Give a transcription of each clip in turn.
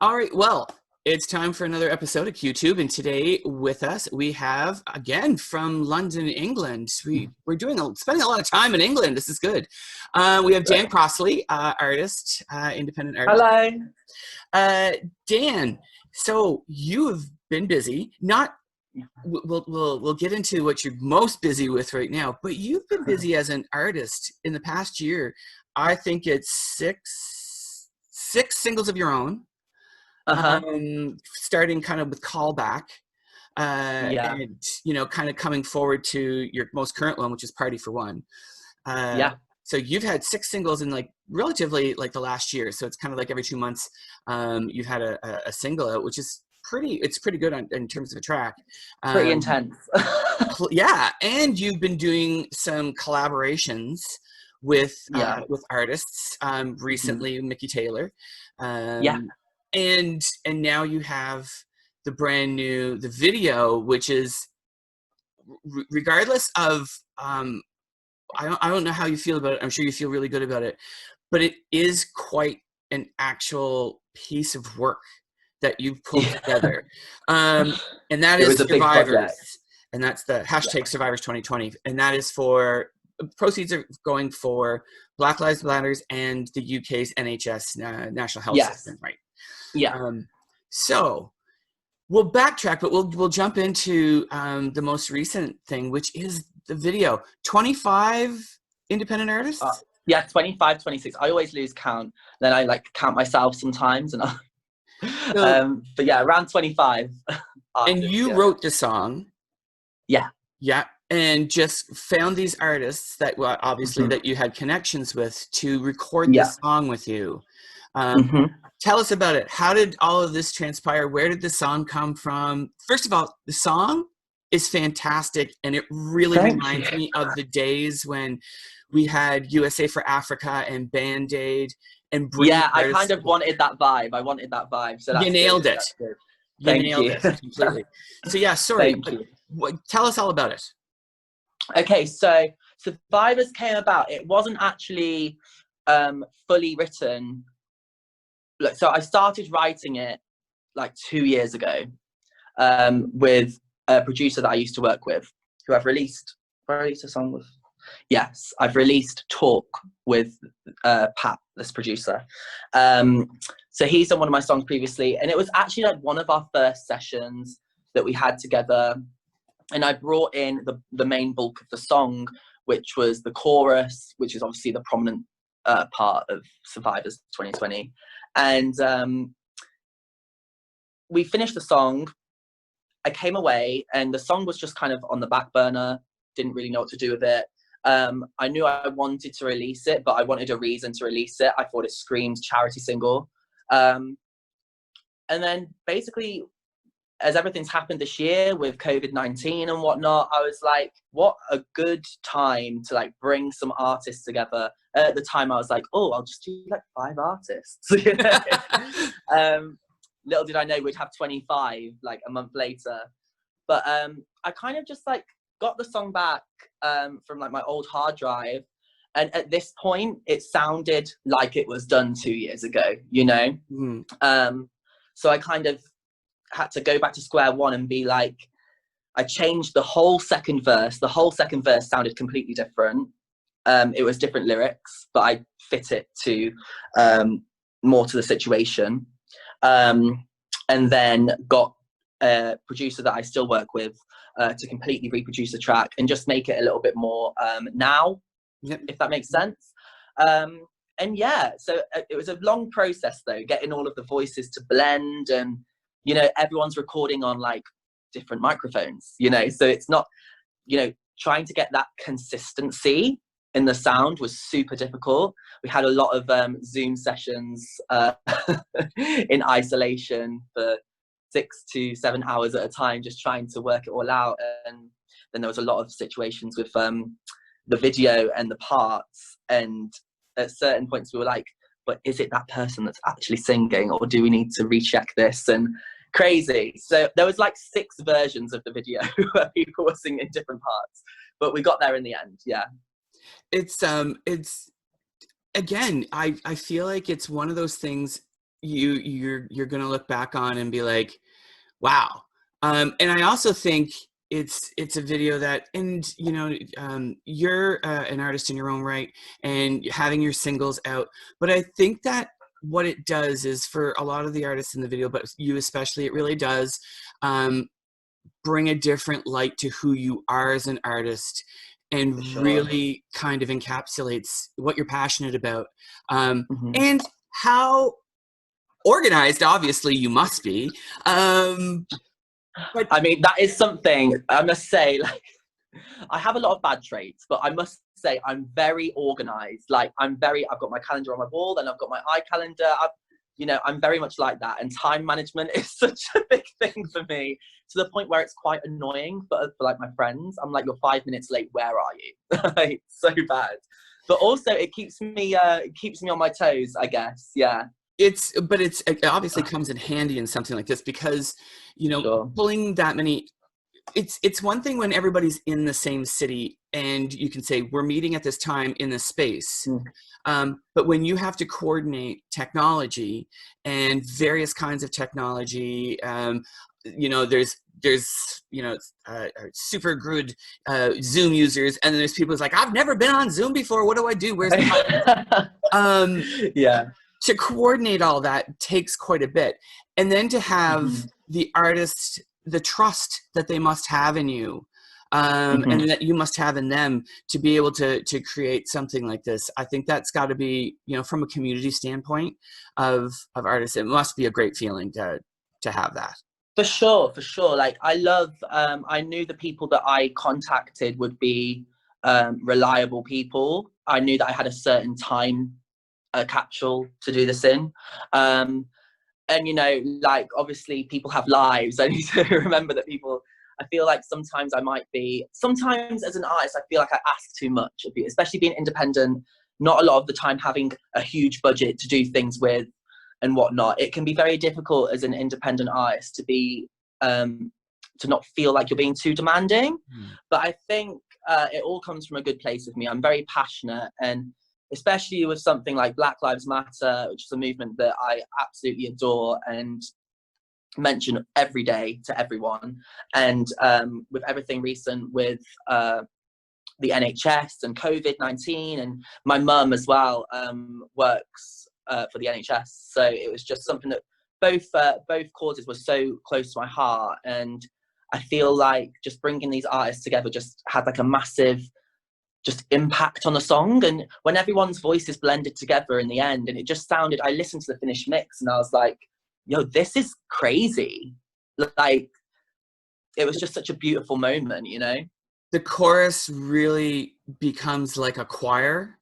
All right, well, it's time for another episode of QTube, and today with us we have again from London, England. We're spending a lot of time in England. This is good. We have Dan Crossley, artist, independent artist. Hello. Dan, so you have been busy. Not we'll get into what you're most busy with right now, but you've been busy as an artist in the past year. I think it's six singles of your own. Starting kind of with Callback, Yeah. and kind of coming forward to your most current one, which is Party for One. Yeah. So you've had six singles in like relatively like the last year. So it's kind of like every 2 months, you've had a single out, which is pretty good in terms of a track. Pretty intense. Yeah, and you've been doing some collaborations with artists. Recently, Mickey Taylor. Yeah. And now you have the video, which is regardless of I don't know how you feel about it. I'm sure you feel really good about it, but it is quite an actual piece of work that you've pulled together. And that is Survivors, and that's the hashtag Survivors 2020, and that is for proceeds are going for Black Lives Matters and the UK's NHS National Health System, right? Yeah. So we'll backtrack, but we'll jump into the most recent thing, which is the video. 25 independent artists? 25, 26. I always lose count. Then I like count myself sometimes, and but yeah, around 25. And you wrote the song. Yeah. Yeah. And just found these artists that obviously that you had connections with to record this song with you. Tell us about it. How did all of this transpire? Where did the song come from? First of all, the song is fantastic, and it really reminds me of the days when we had USA for Africa and Band-Aid and I kind of wanted that vibe. I wanted that vibe. So that's you nailed it. You nailed it completely. So yeah, sorry. Tell us all about it. Okay, so Survivors came about. It wasn't actually fully written. Look, so I started writing it like 2 years ago with a producer that I used to work with, who I've released a song with. Yes, I've released Talk with Pat, this producer. So he's done one of my songs previously, and it was actually like one of our first sessions that we had together. And I brought in the main bulk of the song, which was the chorus, which is obviously the prominent part of Survivors 2020. And we finished the song. I came away, and the song was just kind of on the back burner. Didn't really know what to do with it. I knew I wanted to release it, but I wanted a reason to release it. I thought it screamed charity single. And then basically, as everything's happened this year with COVID-19 and whatnot, I was like, what a good time to like bring some artists together. At the time, I was like, oh, I'll just do like 5 artists. Little did I know we'd have 25 like a month later. But I kind of just like got the song back from like my old hard drive. And at this point, it sounded like it was done 2 years ago, you know? So I kind of had to go back to square one and be like, I changed the whole second verse. The whole second verse sounded completely different. It was different lyrics, but I fit it to more to the situation. And then got a producer that I still work with to completely reproduce the track and just make it a little bit more now, if that makes sense. And yeah, so it was a long process though, getting all of the voices to blend, and you know, everyone's recording on like different microphones, you know, so it's not, you know, trying to get that consistency in the sound was super difficult. We had a lot of Zoom sessions in isolation for 6 to 7 hours at a time, just trying to work it all out. And then there was a lot of situations with the video and the parts, and at certain points we were like, but is it that person that's actually singing, or do we need to recheck this? And crazy. So there was like 6 versions of the video where people were singing different parts, but we got there in the end. It's again, I feel like it's one of those things you're gonna look back on and be like, wow. And I also think it's a video that, and you're an artist in your own right, and having your singles out. But I think that what it does is, for a lot of the artists in the video, but you especially, it really does bring a different light to who you are as an artist, and really kind of encapsulates what you're passionate about, and how organized, obviously, you must be. But I mean, that is something I must say, like, I have a lot of bad traits, but I must say I'm very organized. Like, I've got my calendar on my wall, and I've got my iCalendar. I'm very much like that. And time management is such a big thing for me, to the point where it's quite annoying for like my friends. I'm like, you're 5 minutes late. Where are you? Like, so bad. But also it keeps me on my toes, I guess. Yeah. it obviously comes in handy in something like this, because pulling that many, it's one thing when everybody's in the same city and you can say, we're meeting at this time in this space. But when you have to coordinate technology and various kinds of technology, there's super good Zoom users, and then there's people who's like, I've never been on Zoom before. What do I do? Where's the yeah. To coordinate all that takes quite a bit. And then to have the artist, the trust that they must have in you, and that you must have in them, to be able to create something like this. I think that's got to be, from a community standpoint of artists, it must be a great feeling to have that. For sure. Like, I knew the people that I contacted would be reliable people. I knew that I had a certain time capsule to do this in. And, like, obviously people have lives. I need to remember that I feel like sometimes as an artist, I feel like I ask too much of you, especially being independent, not a lot of the time having a huge budget to do things with and whatnot. It can be very difficult as an independent artist to be, to not feel like you're being too demanding. But I think it all comes from a good place with me. I'm very passionate, and especially with something like Black Lives Matter, which is a movement that I absolutely adore and mention every day to everyone. And with everything recent with the NHS and COVID-19, and my mum as well works for the NHS. So it was just something that both causes were so close to my heart. And I feel like just bringing these artists together just had like a massive impact on the song. And when everyone's voices blended together in the end, and it just sounded, I listened to the finished mix and I was like, yo, this is crazy. Like, it was just such a beautiful moment, The chorus really becomes like a choir.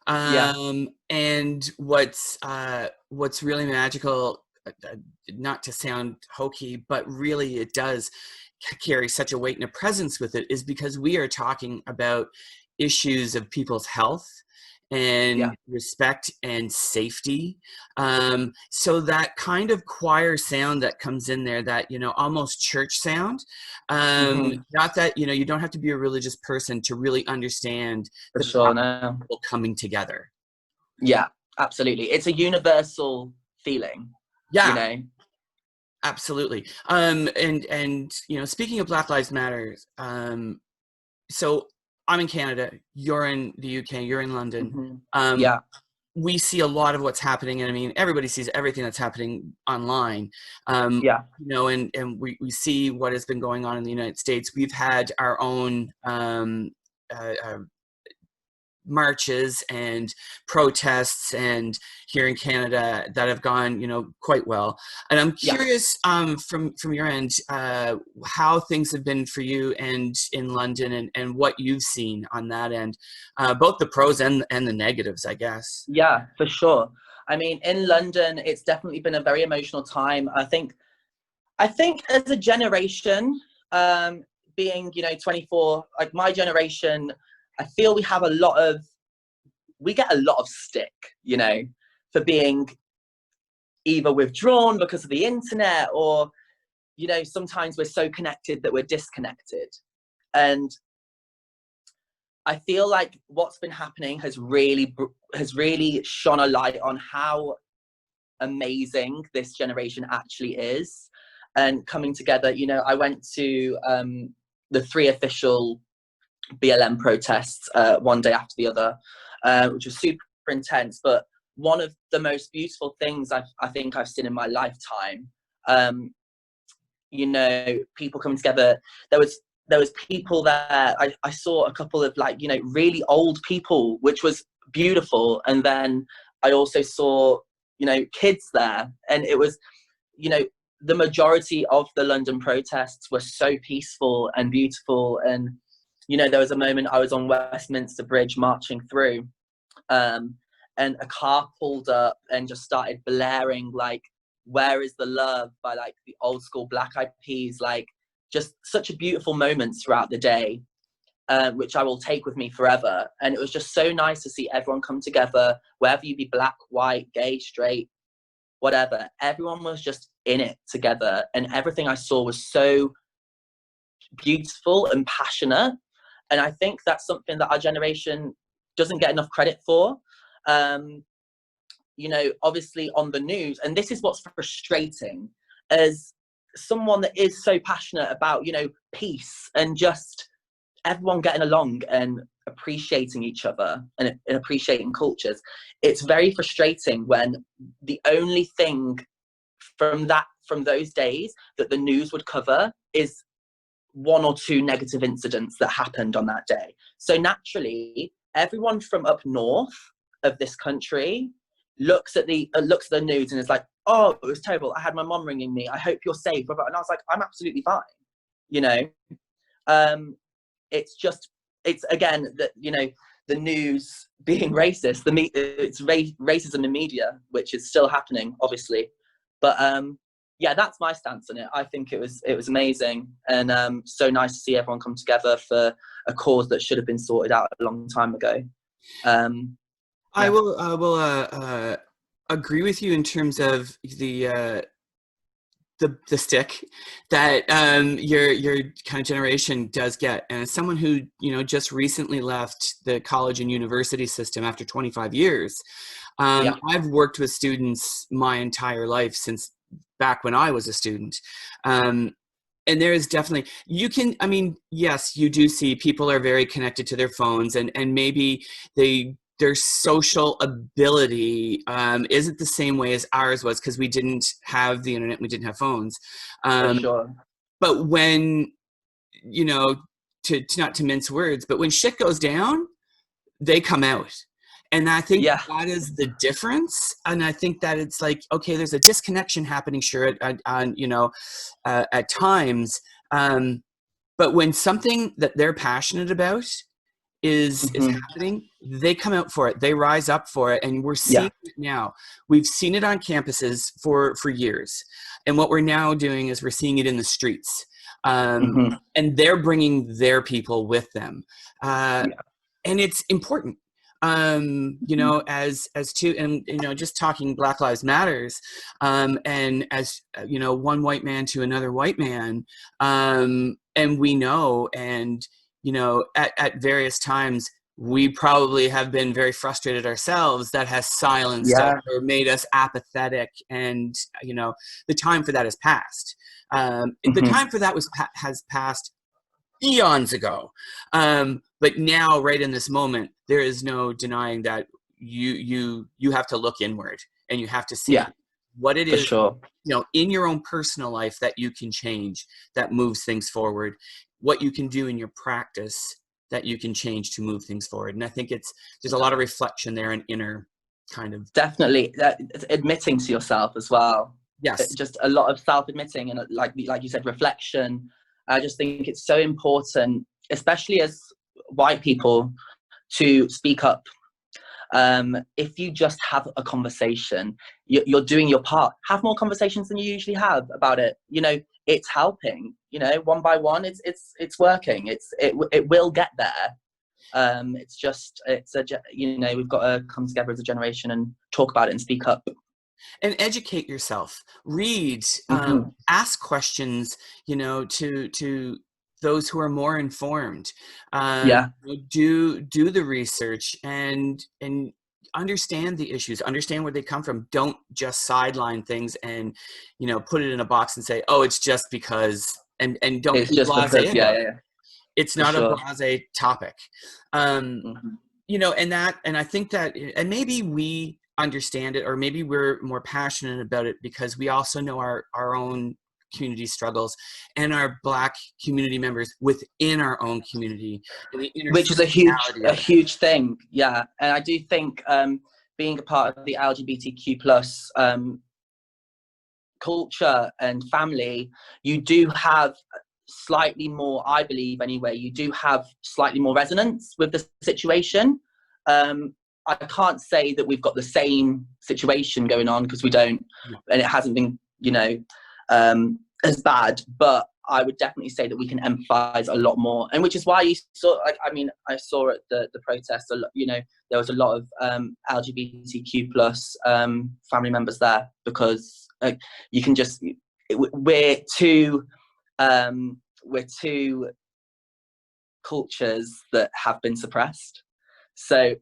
And what's really magical, not to sound hokey, but really it does carry such a weight and a presence with it, is because we are talking about issues of people's health and respect and safety. So that kind of choir sound that comes in there, that, almost church sound, not that, you don't have to be a religious person to really understand people coming together. Yeah, absolutely. It's a universal feeling. Yeah. Absolutely. And speaking of Black Lives Matter, so I'm in Canada, you're in the UK, you're in London. We see a lot of what's happening, and I mean, everybody sees everything that's happening online. And we see what has been going on in the United States. We've had our own marches and protests, and here in Canada, that have gone, quite well. And I'm curious, from your end, how things have been for you and in London, and what you've seen on that end, both the pros and the negatives, I guess. Yeah, for sure. I mean, in London, it's definitely been a very emotional time. I think as a generation, being, 24, like my generation, I feel we get a lot of stick, for being either withdrawn because of the internet, or, sometimes we're so connected that we're disconnected. And I feel like what's been happening has really shone a light on how amazing this generation actually is, and coming together. You know, I went to the 3 official BLM protests one day after the other, which was super intense, but one of the most beautiful things I think I've seen in my lifetime. You know, people coming together. There was people there. I saw a couple of, like, you know, really old people, which was beautiful. And then I also saw, you know, kids there. And it was, you know, the majority of the London protests were so peaceful and beautiful. And, you know, there was a moment I was on Westminster Bridge marching through, and a car pulled up and just started blaring, like, "Where is the Love" by, like, the old school Black Eyed Peas. Like, just such a beautiful moment throughout the day, which I will take with me forever. And it was just so nice to see everyone come together, whether you be black, white, gay, straight, whatever. Everyone was just in it together, and everything I saw was so beautiful and passionate. And I think that's something that our generation doesn't get enough credit for. You know, obviously on the news, and this is what's frustrating, as someone that is so passionate about, you know, peace and just everyone getting along and appreciating each other and appreciating cultures. It's very frustrating when the only thing from those days that the news would cover is 1 or 2 negative incidents that happened on that day. So naturally, everyone from up north of this country looks at the news and is like, "Oh, it was terrible. I had my mom ringing me. I hope you're safe." And I was like, "I'm absolutely fine." You know, it's again that, you know, the news being racist. It's racism in media, which is still happening, obviously. But yeah, that's my stance on it. I think it was amazing, and so nice to see everyone come together for a cause that should have been sorted out a long time ago. I will agree with you in terms of the stick that your kind of generation does get. And as someone who, you know, just recently left the college and university system after 25 years, I've worked with students my entire life since back when I was a student. And there is definitely, I mean, yes, you do see people are very connected to their phones, and maybe their social ability isn't the same way as ours was, because we didn't have the internet, we didn't have phones. For sure. But when, you know, not to mince words, but when shit goes down, they come out. And I think that is the difference. And I think that it's like, okay, there's a disconnection happening, sure, you know, at times. But when something that they're passionate about is happening, they come out for it. They rise up for it. And we're seeing it now. We've seen it on campuses for years. And what we're now doing is we're seeing it in the streets. And they're bringing their people with them. And it's important. You know, as to, and, you know, just talking Black Lives Matters, and as, you know, one white man to another white man, and we know, and, you know, at various times, we probably have been very frustrated ourselves. That has silenced us or made us apathetic. And, you know, the time for that has passed. The time for that has passed eons ago. But now, right in this moment, there is no denying that you have to look inward, and you have to see what it is, you know, in your own personal life that you can change, that moves things forward, what you can do in your practice that you can change to move things forward. And I think there's a lot of reflection there, and inner kind of. Definitely. Admitting to yourself as well. Yes. Just a lot of self-admitting, and like you said, reflection. I just think it's so important, especially as white people, to speak up. If you just have a conversation, you're doing your part. Have more conversations than you usually have about it. You know, it's helping. You know, one by one, it's working. It will get there. You know, we've got to come together as a generation and talk about it and speak up. And educate yourself. Read. Ask questions. You know, to those who are more informed. Do the research, and understand the issues, understand where they come from. Don't just sideline things and, you know, put it in a box and say, oh, it's just because, and don't It's be just because, blasé about it. yeah, It's for not a sure. blasé topic. Mhm. You know, and I think that, and maybe we understand it, or maybe we're more passionate about it because we also know our own community struggles and our Black community members within our own community, and the Which is a intersectionality of it. huge thing, yeah. And I do think being a part of the LGBTQ plus culture and family, you do have slightly more, I believe anyway, you do have slightly more resonance with the situation. I can't say that we've got the same situation going on, because we don't, and it hasn't been, you know, as bad, but I would definitely say that we can empathize a lot more, and which is why you saw, like, I mean, I saw at the protests, you know, there was a lot of LGBTQ plus family members there, because you can just, we're two cultures that have been suppressed, so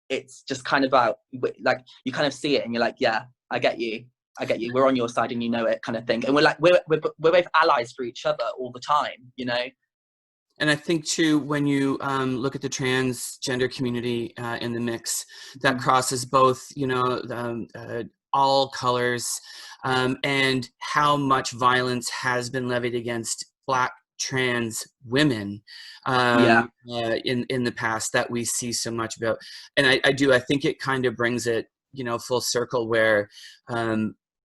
it's just kind of about, like, you kind of see it and you're like, yeah, I get you, we're on your side and you know it, kind of thing. And we're like, we're both allies for each other all the time, you know. And I think too, when you look at the transgender community in the mix, that crosses both, you know, all colors, and how much violence has been levied against Black trans women in the past, that we see so much about. And I think it kind of brings it, you know, full circle, where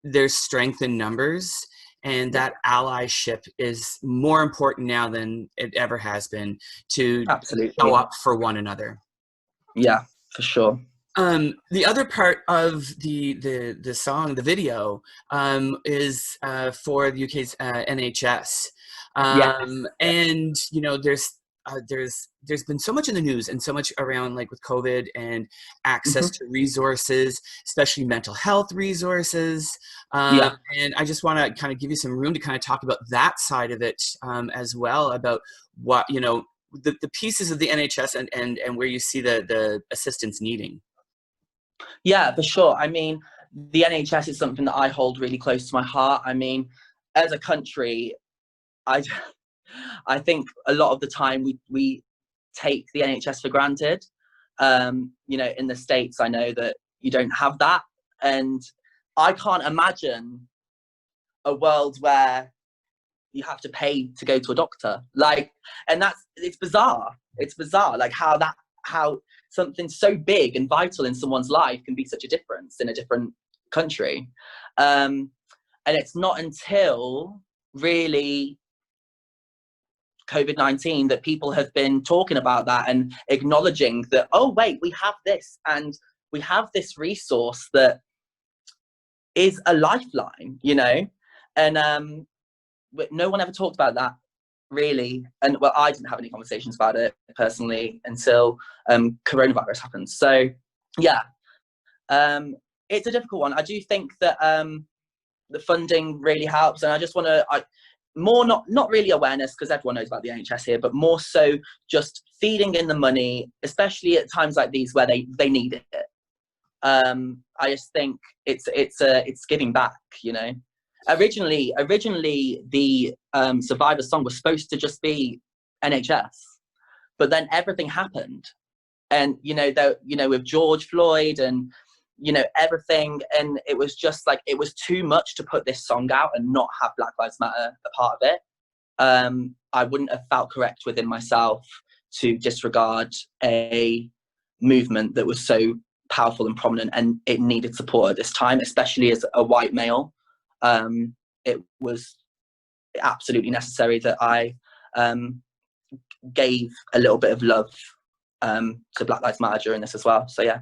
there's strength in numbers, and that allyship is more important now than it ever has been, to Absolutely show up for one another. Yeah, for sure. The other part of the song, the video, is for the UK's NHS. Yes. And, you know, there's been so much in the news, and so much around, like, with COVID and access to resources, especially mental health resources. Yeah. And I just want to kind of give you some room to kind of talk about that side of it, as well, about what, you know, the pieces of the NHS and where you see the assistance needing. Yeah, for sure. I mean, the NHS is something that I hold really close to my heart. I mean, as a country, I think a lot of the time we take the NHS for granted. You know, in the States, I know that you don't have that, and I can't imagine a world where you have to pay to go to a doctor. Like, and it's bizarre. It's bizarre, like how something so big and vital in someone's life can be such a difference in a different country. And it's not until really COVID-19 that people have been talking about that and acknowledging that, oh wait, we have this, and we have this resource that is a lifeline, you know. And no one ever talked about that, really. And well, I didn't have any conversations about it personally until coronavirus happened. So yeah, it's a difficult one. I do think that the funding really helps, and I just want to more, not really awareness, because everyone knows about the NHS here, but more so just feeding in the money, especially at times like these where they need it. I just think it's giving back, you know. Originally the Survivor song was supposed to just be NHS, but then everything happened, and you know, with George Floyd and, you know, everything, and it was just like, it was too much to put this song out and not have Black Lives Matter a part of it. I wouldn't have felt correct within myself to disregard a movement that was so powerful and prominent, and it needed support at this time, especially as a white male. It was absolutely necessary that I gave a little bit of love to Black Lives Matter during this as well. So yeah.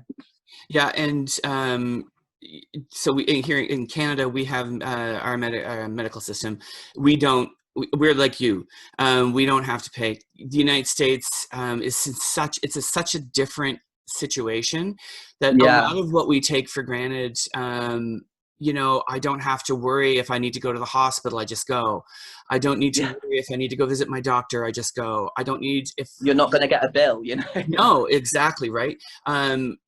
Yeah, and so here in Canada, we have our medical system. We're like you. We don't have to pay. The United States is such a different situation, that a lot of what we take for granted, you know, I don't have to worry if I need to go to the hospital, I just go. I don't need to Yeah. worry if I need to go visit my doctor, I just go. I don't need if You're not going to get a bill, you know? no, exactly, right?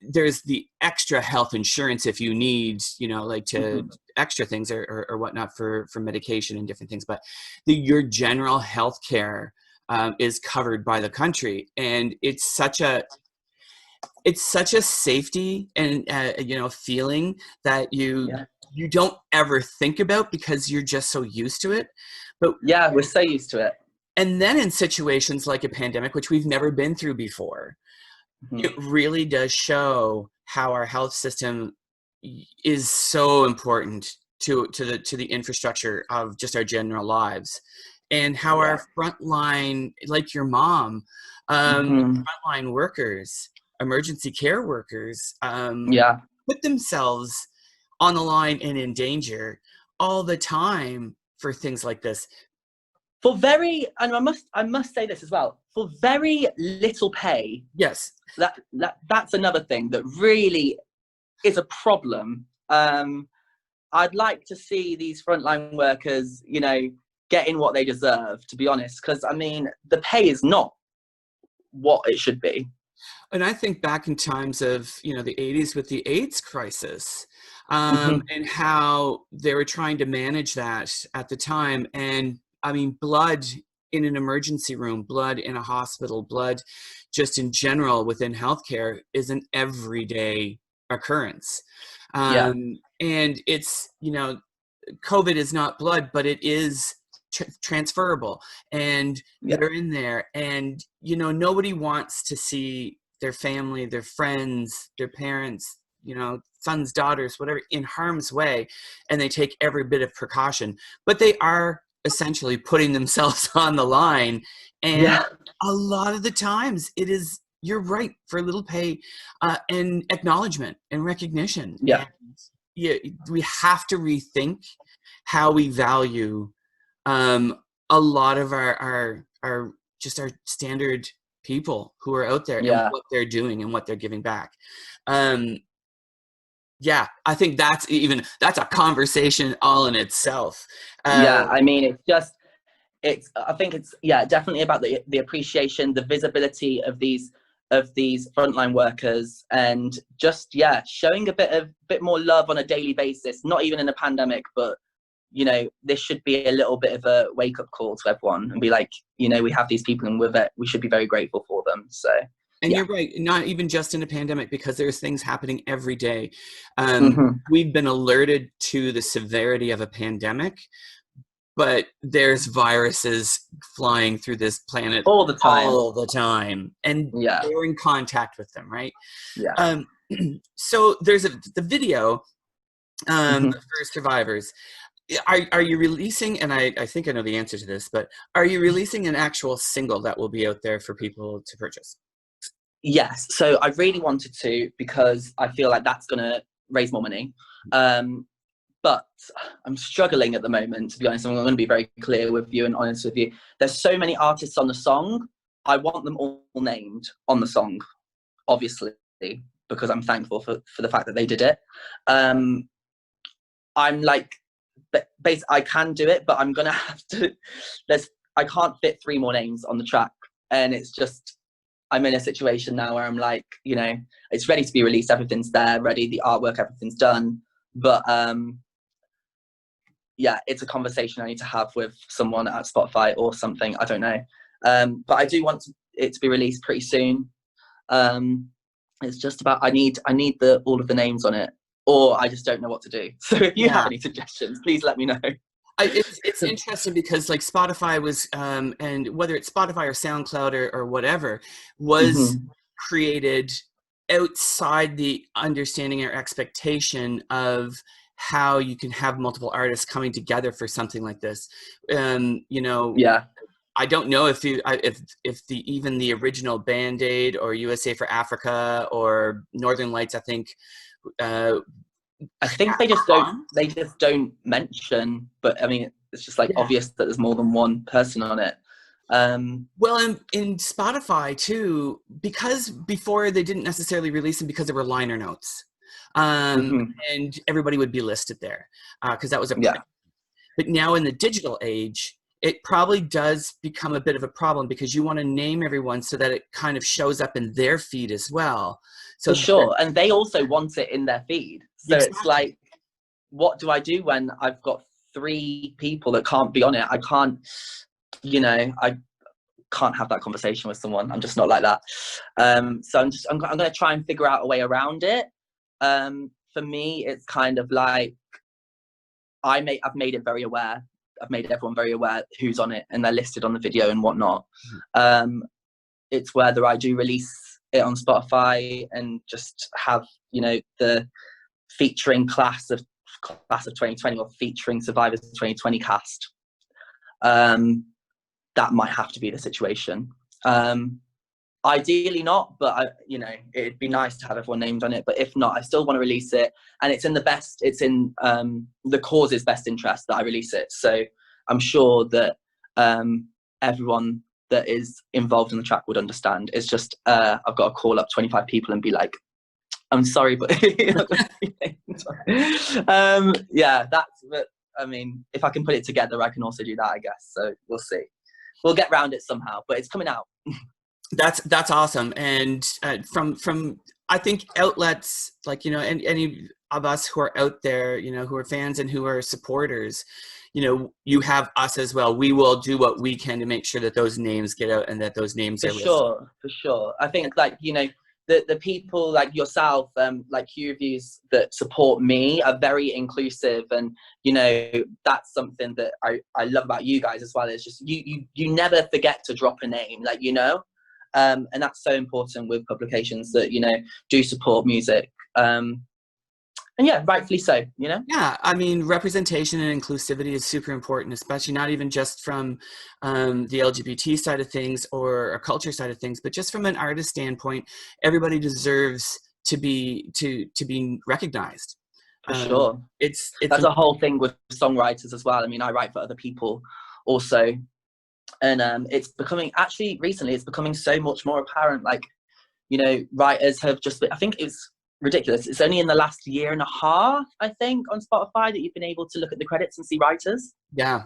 There's the extra health insurance if you need, you know, like to extra things or whatnot for medication and different things. But your general health care is covered by the country, and it's such a safety and you know, feeling that Yeah. you don't ever think about because you're just so used to it. But Yeah, we're so used to it. and then in situations like a pandemic, which we've never been through before, it really does show how our health system is so important to the infrastructure of just our general lives, and how Yeah. our frontline, like your mom, frontline workers, emergency care workers, Yeah. put themselves on the line and in danger all the time for things like this. For very, and I must say this as well, for very little pay. Yes. That's another thing that really is a problem. I'd like to see these frontline workers, you know, getting what they deserve, to be honest, because I mean, the pay is not what it should be. And I think back in times of, you know, the 80s with the AIDS crisis, and how they were trying to manage that at the time. And I mean, blood in an emergency room, blood in a hospital, blood just in general within healthcare is an everyday occurrence. Yeah. And it's, you know, COVID is not blood, but it is transferable, and Yeah. they're in there, and you know, nobody wants to see their family, their friends, their parents, you know, sons, daughters, whatever, in harm's way, and they take every bit of precaution, but they are essentially putting themselves on the line. And Yeah. a lot of the times it is, you're right, for little pay and acknowledgement and recognition. Yeah. And yeah, we have to rethink how we value a lot of our just our standard people who are out there and Yeah. what they're doing and what they're giving back. Um, yeah, I think that's a conversation all in itself. Yeah. I mean, I think it's, yeah, definitely about the appreciation, the visibility of these frontline workers, and just, yeah, showing a bit more love on a daily basis, not even in a pandemic, but you know, this should be a little bit of a wake-up call to everyone and be like, you know, we have these people and we should be very grateful for them. So And yeah. you're right, not even just in a pandemic, because there's things happening every day. Mm-hmm. We've been alerted to the severity of a pandemic, but there's viruses flying through this planet All the time. all the time, and Yeah. we're in contact with them, right? Yeah. So there's the video Mm-hmm. for survivors. Are you releasing, and I think I know the answer to this, but are you releasing an actual single that will be out there for people to purchase? Yes. So I really wanted to, because I feel like that's going to raise more money. But I'm struggling at the moment, to be honest. I'm going to be very clear with you and honest with you. There's so many artists on the song. I want them all named on the song, obviously, because I'm thankful for the fact that they did it. I'm like, I can do it, but I'm going to have to, I can't fit 3 more names on the track. And it's just, I'm in a situation now where I'm like, you know, it's ready to be released. Everything's there, ready. The artwork, everything's done. But yeah, it's a conversation I need to have with someone at Spotify or something. I don't know. But I do want it to be released pretty soon. It's just about, I need all of the names on it, or I just don't know what to do. So if you have any suggestions, please let me know. It's interesting because like Spotify was, and whether it's Spotify or SoundCloud or whatever, was created outside the understanding or expectation of how you can have multiple artists coming together for something like this. You know, Yeah. I don't know if even the original Band-Aid or USA for Africa or Northern Lights, I think they just don't mention, but I mean, it's just like obvious that there's more than one person on it. Well, in Spotify too, because before they didn't necessarily release them because there were liner notes. Mhm. and everybody would be listed there because that was a Yeah, but now in the digital age, it probably does become a bit of a problem because you want to name everyone so that it kind of shows up in their feed as well. for So sure. And they also want it in their feed. So it's exactly. like, what do I do when I've got 3 people that can't be on it? I can't, I can't have that conversation with someone. I'm just not like that. So I'm going to try and figure out a way around it. For me, it's kind of like, I've made it very aware. I've made everyone very aware who's on it, and they're listed on the video and whatnot. It's whether I do release it on Spotify and just have, the featuring class of 2020 or featuring Survivors 2020 cast. That might have to be the situation. Ideally not, but it'd be nice to have everyone named on it. But if not, I still want to release it, and it's in the cause's best interest that I release it. So I'm sure that everyone that is involved in the track would understand. It's just I've got to call up 25 people and be like, I'm sorry, but yeah, that's. But I mean, if I can put it together, I can also do that, I guess. So we'll see. We'll get around it somehow, but it's coming out. That's awesome. And from I think outlets like and any of us who are out there, who are fans and who are supporters, you have us as well. We will do what we can to make sure that those names get out and that those names are listed. For sure. I think the people like yourself, like Q Reviews that support me are very inclusive, and that's something that I love about you guys as well. It's just you never forget to drop a name, and that's so important with publications that do support music. And yeah, rightfully so, Yeah, I mean, representation and inclusivity is super important, especially not even just from the LGBT side of things or a culture side of things, but just from an artist standpoint. Everybody deserves to be recognized. For sure. It's That's a whole thing with songwriters as well. I mean, I write for other people also, and it's becoming recently it's becoming so much more apparent. Writers have just been, I think it's ridiculous. It's only in the last year and a half, I think, on Spotify that you've been able to look at the credits and see writers. Yeah.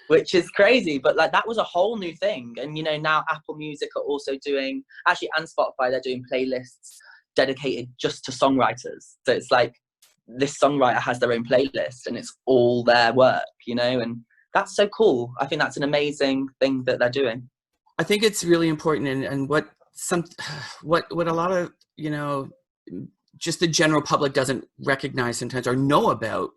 Which is crazy, but that was a whole new thing. And now Apple Music are also doing, and Spotify, they're doing playlists dedicated just to songwriters. So it's like this songwriter has their own playlist and it's all their work, and that's so cool. I think that's an amazing thing that they're doing. I think it's really important, and what a lot of just the general public doesn't recognize sometimes or know about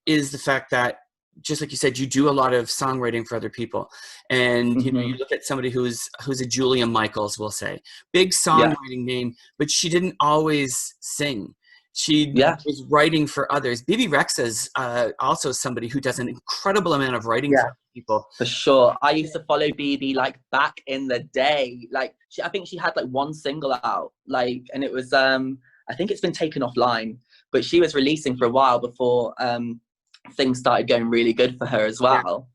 is the fact that, just like you said, you do a lot of songwriting for other people, and you look at somebody who's a Julia Michaels, we'll say, big songwriting name, but she didn't always sing. She was writing for others. BB Rexha's also somebody who does an incredible amount of writing for people. For sure. I used to follow BB back in the day. I think she had one single out, and it was I think it's been taken offline, but she was releasing for a while before things started going really good for her as well.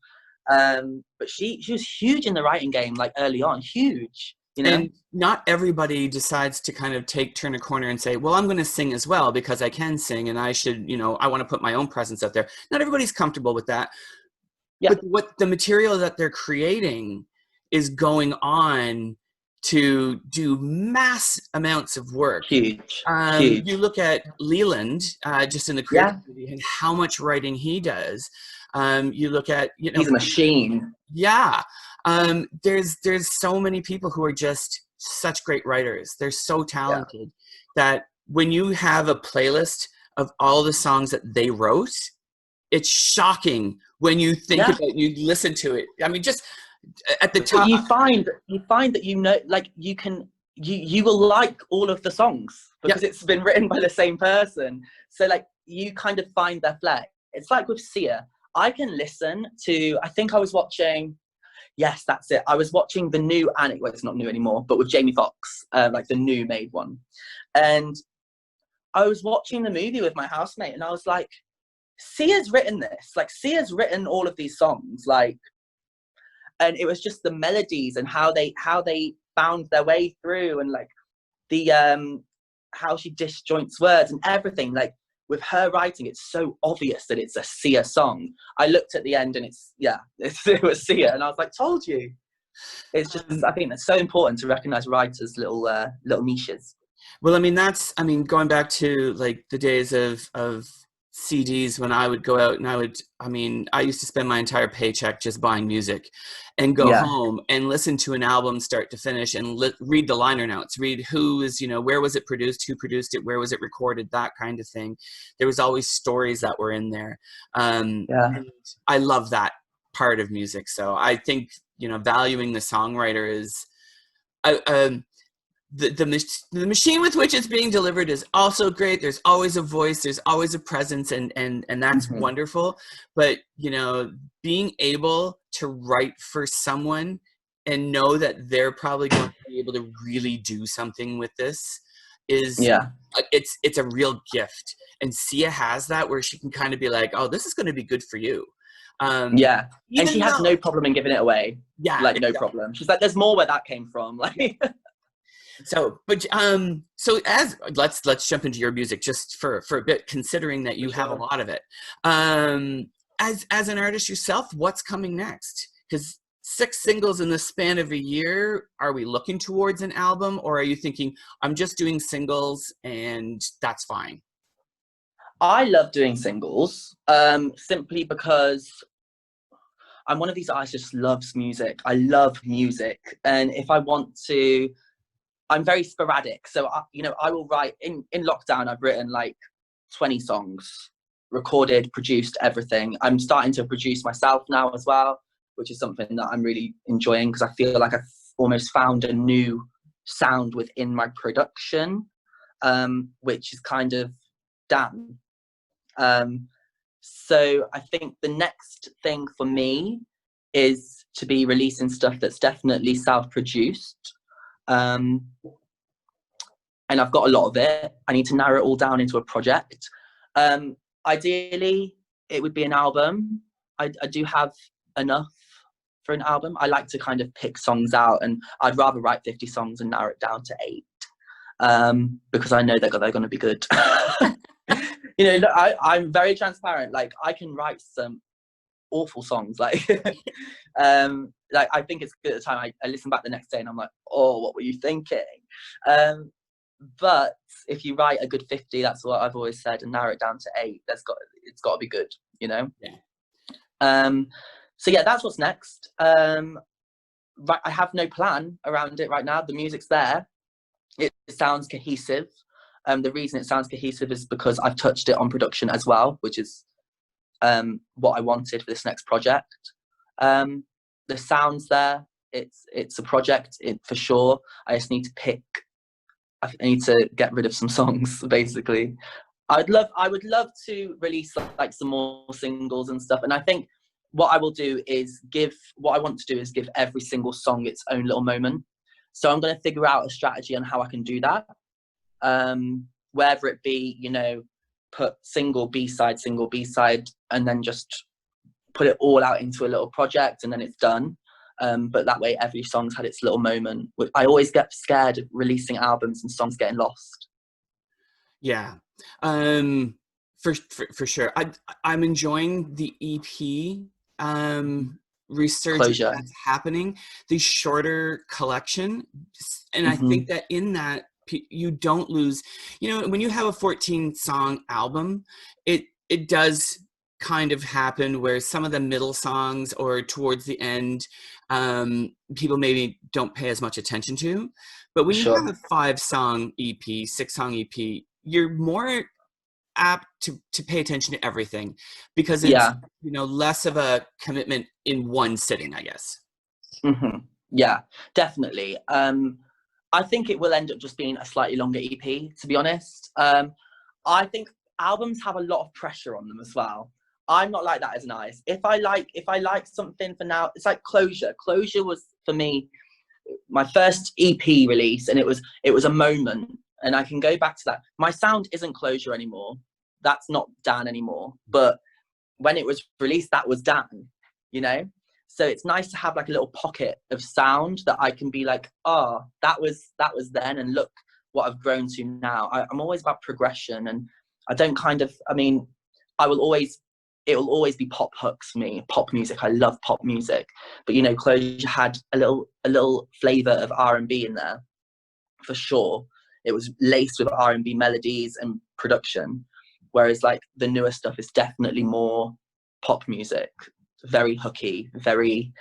But she was huge in the writing game early on, huge. And not everybody decides to kind of turn a corner and say, well, I'm going to sing as well because I can sing and I should, I want to put my own presence out there. Not everybody's comfortable with that. Yeah. But what the material that they're creating is going on to do mass amounts of work. Huge. You look at Leland, just in the creative community, and how much writing he does. You look at, he's a machine. Yeah. There's so many people who are just such great writers. They're so talented that when you have a playlist of all the songs that they wrote, it's shocking when you think about, you listen to it. I mean, just at the top. But you find that you will like all of the songs because it's been written by the same person. So you kind of find their flair. It's like with Sia. I can listen to, I think I was watching, yes, that's it. I was watching the new, well, it's not new anymore, but with Jamie Foxx, the new made one. And I was watching the movie with my housemate and I was like, Sia's written this. Sia's written all of these songs. And it was just the melodies and how they found their way through, and the how she disjoints words and everything. Like with her writing, it's so obvious that it's a Sia song. I looked at the end and it was Sia, and I was like, told you. It's just, I think that's so important to recognize writers' little niches. Well, I mean, going back to like the days of CDs when I would go out and I used to spend my entire paycheck just buying music and go Yeah. home and listen to an album start to finish and read the liner notes, read where was it produced, who produced it, where was it recorded, that kind of thing. There was always stories that were in there. And I love that part of music. So I think, valuing the songwriter is, the machine with which it's being delivered is also great. There's always a voice, there's always a presence, and that's wonderful. But being able to write for someone and know that they're probably going to be able to really do something with this is it's a real gift. And Sia has that, where she can kind of be like, oh, this is going to be good for you. And she has no problem in giving it away. No problem. She's like, there's more where that came from. Like So let's jump into your music just for a bit, considering that you have a lot of it. As an artist yourself, what's coming next? Because 6 singles in the span of a year, are we looking towards an album, or are you thinking, I'm just doing singles and that's fine? I love doing singles, simply because I'm one of these artists who just loves music. I love music, and if I want to, I'm very sporadic. So I will write in lockdown. I've written like 20 songs, recorded, produced, everything. I'm starting to produce myself now as well, which is something that I'm really enjoying, because I feel like I've almost found a new sound within my production, which is kind of Dan. So I think the next thing for me is to be releasing stuff that's definitely self-produced. And I've got a lot of it. I need to narrow it all down into a project. Ideally, it would be an album. I do have enough for an album. I like to kind of pick songs out, and I'd rather write 50 songs and narrow it down to 8, because I know they're going to be good. Look, I'm very transparent. Like, I can write some awful songs. Like, I think it's good at the time. I listen back the next day and I'm like, oh, what were you thinking? But if you write a good 50, that's what I've always said, and narrow it down to 8, it's got to be good, Yeah. So yeah, that's what's next. I have no plan around it right now. The music's there. It sounds cohesive. The reason it sounds cohesive is because I've touched it on production as well, which is what I wanted for this next project. The sound's there. It's a project, for sure. I just need to pick. I need to get rid of some songs, basically. I would love to release like some more singles and stuff. And I think what I will do is give every single song its own little moment. So I'm going to figure out a strategy on how I can do that. Whether it be, put single B-side, and then just put it all out into a little project and then it's done. But that way every song's had its little moment. I always get scared of releasing albums and songs getting lost. Yeah. For sure. I'm enjoying the EP resurgence that's happening, the shorter collection. And I think that in that, you don't lose, when you have a 14-song album, it does kind of happen where some of the middle songs or towards the end, people maybe don't pay as much attention to. But when you have a 5-song EP, 6-song EP, you're more apt to pay attention to everything, because it's less of a commitment in one sitting, I guess. Yeah, definitely. I think it will end up just being a slightly longer EP, to be honest. I think albums have a lot of pressure on them as well. I'm not like that as an artist. If I like something for now, it's like Closure. Closure was, for me, my first EP release, and it was a moment, and I can go back to that. My sound isn't Closure anymore. That's not Dan anymore. But when it was released, that was Dan, So it's nice to have like a little pocket of sound that I can be like, oh, that was then, and look what I've grown to now. I'm always about progression, and I don't I mean, it will always be pop hooks for me, pop music. I love pop music, but you know, Closure had a little flavor of R&B in there, for sure. It was laced with R&B melodies and production, whereas like the newer stuff is definitely more pop music, very hooky, very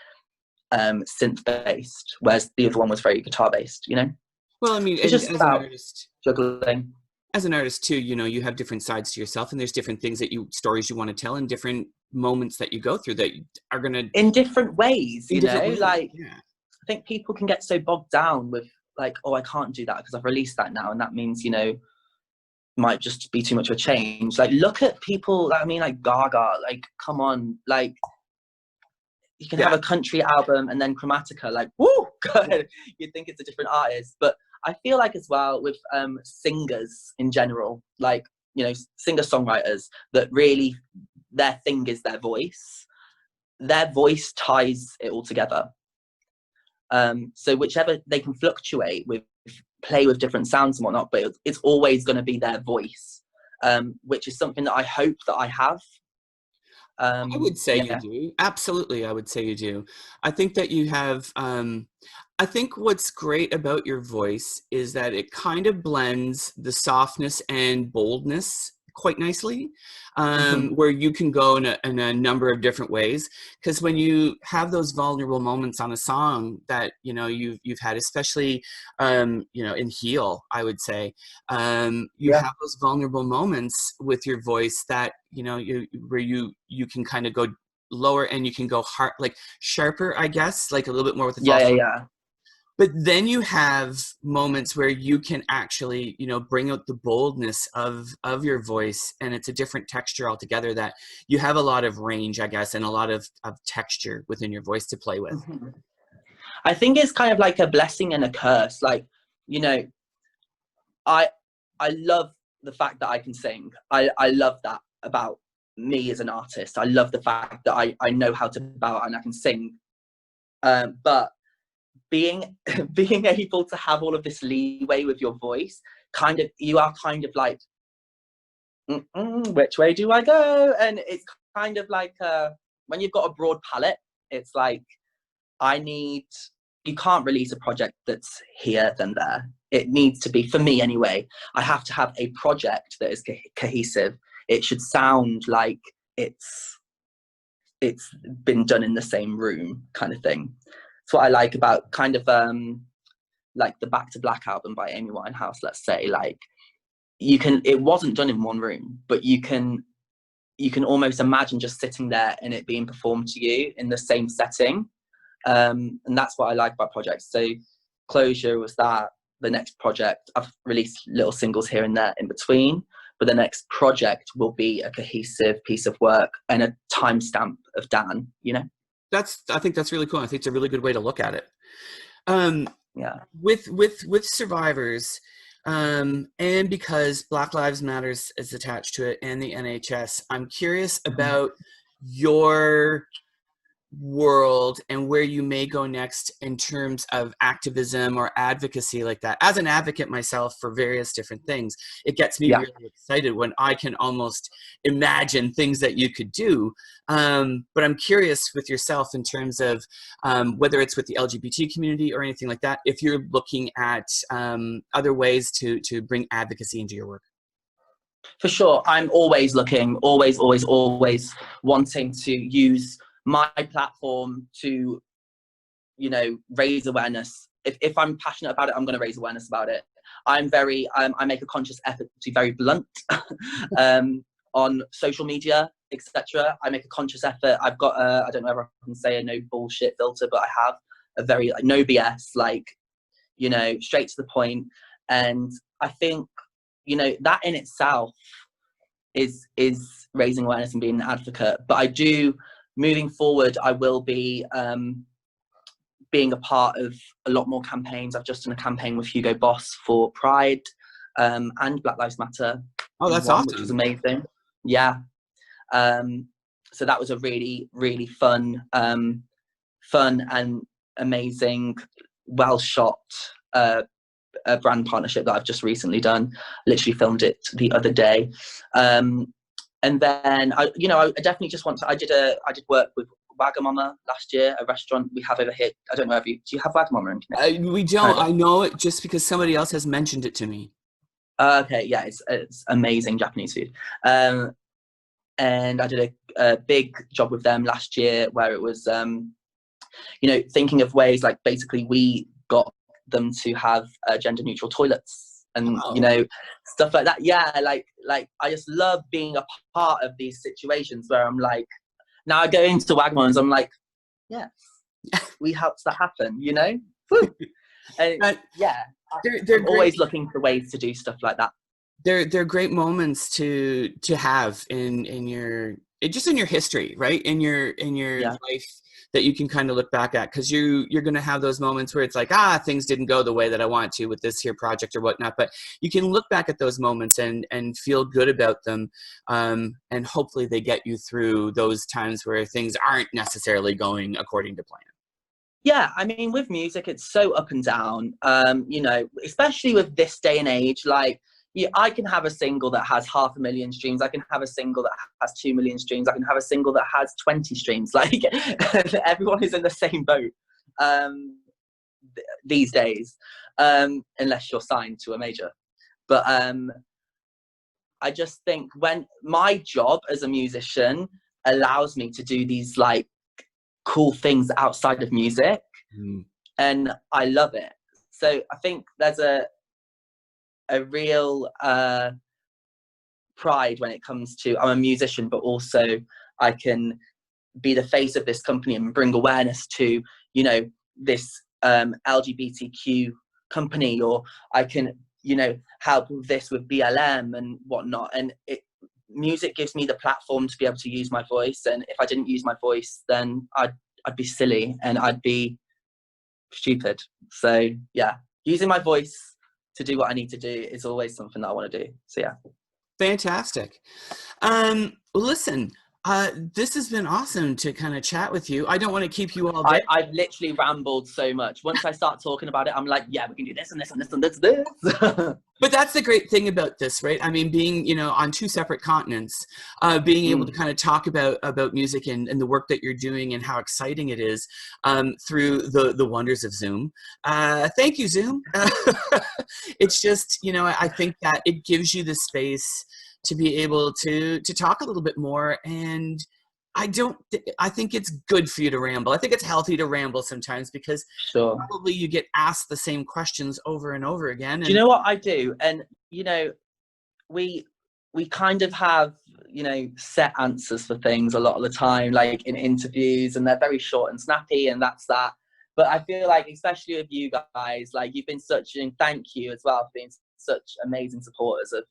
synth based, whereas the other one was very guitar based, you know. Well, I mean, It's and just as an about artist, juggling too, you know, you have different sides to yourself, and there's different things that stories you want to tell, and different moments that you go through that are gonna in different ways, in you different know. ways. Like, Yeah. I think people can get so bogged down with like, oh, I can't do that because I've released that now, and that means, you know, might just be too much of a change. Like, look at people, I mean, like Gaga, like, come on, like, you can have a country album and then Chromatica, like, woo, good. You'd think it's a different artist. But I feel like as well with singers in general, like, you know, singer-songwriters, that really their thing is their voice. Their voice ties it all together. So whichever, they can fluctuate with, play with different sounds and whatnot, but it's always going to be their voice, which is something that I hope that I have. I would say you Yeah. do. Absolutely, I would say you do. I think that you have, I think what's great about your voice is that it kind of blends the softness and boldness quite nicely, where you can go in a number of different ways. Because when you have those vulnerable moments on a song that, you know, you've had, especially, you know, in Heal, I would say, you have those vulnerable moments with your voice that, you know, where you can kind of go lower, and you can go hard, like sharper, I guess, like a little bit more with the falsetto. Yeah. But then you have moments where you can actually, you know, bring out the boldness of your voice, and it's a different texture altogether, that you have a lot of range, I guess, and a lot of texture within your voice to play with. I think it's kind of like a blessing and a curse. Like, you know, I love the fact that I can sing. I love that about me as an artist. I love the fact that I know how to bow and I can sing. But being able to have all of this leeway with your voice, kind of, you are kind of like, which way do I go? And it's kind of like when you've got a broad palette, it's like, you can't release a project that's here then there. It needs to be, for me anyway, I have to have a project that is cohesive. It should sound like it's been done in the same room, kind of thing. It's what I like about kind of like the Back to Black album by Amy Winehouse, let's say. Like, it wasn't done in one room, but you can almost imagine just sitting there and it being performed to you in the same setting. And that's what I like about projects. So Closure was that. The next project, I've released little singles here and there in between, but the next project will be a cohesive piece of work and a timestamp of Dan, you know? I think that's really cool. I think it's a really good way to look at it. Yeah. With Survivors, and because Black Lives Matters is attached to it, and the NHS, I'm curious about your world and where you may go next in terms of activism or advocacy like that. As an advocate myself for various different things, it gets me really excited when I can almost imagine things that you could do. But I'm curious with yourself in terms of whether it's with the LGBT community or anything like that, if you're looking at other ways to bring advocacy into your work. For sure. I'm always looking, always wanting to use my platform to, you know, raise awareness. If I'm passionate about it, I'm going to raise awareness about it. I make a conscious effort to be very blunt on social media, etc. I make a conscious effort. I've got I don't know if I can say a no bullshit filter, but I have a very no BS, like, you know, straight to the point. And I think, you know, that in itself is raising awareness and being an advocate. But I do, moving forward, I will be being a part of a lot more campaigns. I've just done a campaign with Hugo Boss for Pride and Black Lives Matter. Oh, that's awesome. Which was amazing. Yeah. So that was a really, really fun and amazing, well shot a brand partnership that I've just recently done. Literally filmed it the other day. And then I definitely just want to. I did work with Wagamama last year, a restaurant we have over here. I don't know if do you have Wagamama in Connecticut? We don't. I know it just because somebody else has mentioned it to me. Okay, yeah, it's amazing Japanese food. And I did a big job with them last year where it was, thinking of ways, like basically we got them to have gender neutral toilets and, stuff like that. Yeah, like I just love being a part of these situations where I'm like, now I go into Wagmans, I'm like, yes, we helped that happen, Woo! And yeah, I'm always looking for ways to do stuff like that. They're great moments to have in your history, right? In your life that you can kind of look back at, because you're going to have those moments where it's like, things didn't go the way that I want to with this here project or whatnot. But you can look back at those moments and feel good about them, and hopefully they get you through those times where things aren't necessarily going according to plan. Yeah, I mean, with music, it's so up and down. Especially with this day and age, like. Yeah, I can have a single that has 500,000 streams. I can have a single that has 2 million streams. I can have a single that has 20 streams. Like everyone is in the same boat these days, unless you're signed to a major. But I just think when my job as a musician allows me to do these like cool things outside of music, and I love it. So I think there's a real pride when it comes to, I'm a musician, but also I can be the face of this company and bring awareness to, this LGBTQ company, or I can, help with this with BLM and whatnot. And music gives me the platform to be able to use my voice. And if I didn't use my voice, then I'd be silly and I'd be stupid. So yeah, using my voice to do what I need to do is always something that I want to do. So yeah. Fantastic. Listen, this has been awesome to kind of chat with you. I don't want to keep you all day. I've literally rambled so much. Once I start talking about it, I'm like, yeah, we can do this and this and this and this. But that's the great thing about this, right? I mean, being, on 2 separate continents, being able to kind of talk about music and the work that you're doing and how exciting it is through the wonders of Zoom. Thank you, Zoom. It's just, I think that it gives you the space to be able to talk a little bit more. And I think it's good for you to ramble. I think it's healthy to ramble sometimes, because probably you get asked the same questions over and over again. And do you know what I do? And, we kind of have, set answers for things a lot of the time, like in interviews, and they're very short and snappy, and that's that. But I feel like, especially with you guys, like you've been thank you as well for being such amazing supporters of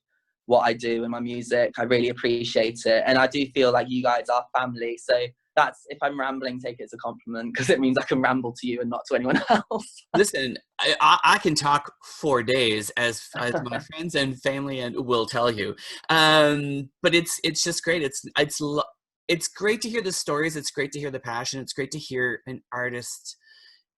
what I do in my music. I really appreciate it, and I do feel like you guys are family. So that's, if I'm rambling, take it as a compliment, because it means I can ramble to you and not to anyone else. Listen, I can talk for days, as my friends and family will tell you. But it's just great. It's great to hear the stories. It's great to hear the passion. It's great to hear an artist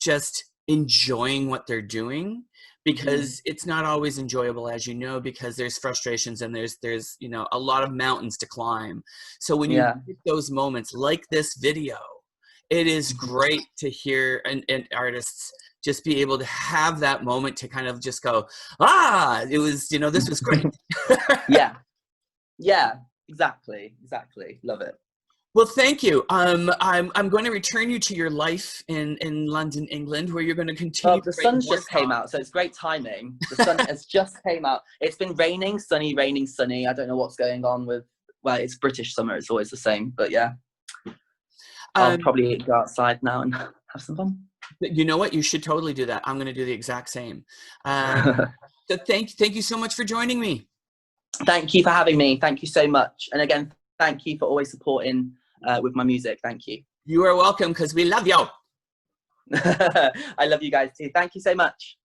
just enjoying what they're doing, because it's not always enjoyable, as you know, because there's frustrations and there's a lot of mountains to climb. So when you hit those moments like this video, it is great to hear an artists just be able to have that moment to kind of just go, it was, this was great. Yeah, exactly. Love it. Well, thank you. I'm going to return you to your life in London, England, where you're going to continue. The sun just came out, so it's great timing. The sun has just came out. It's been raining, sunny. I don't know what's going on with. Well, it's British summer. It's always the same, but yeah. I'll probably go outside now and have some fun. You know what? You should totally do that. I'm going to do the exact same. So thank you so much for joining me. Thank you for having me. Thank you so much. And again, thank you for always supporting with my music. Thank you. You are welcome, because we love you. I love you guys too. Thank you so much.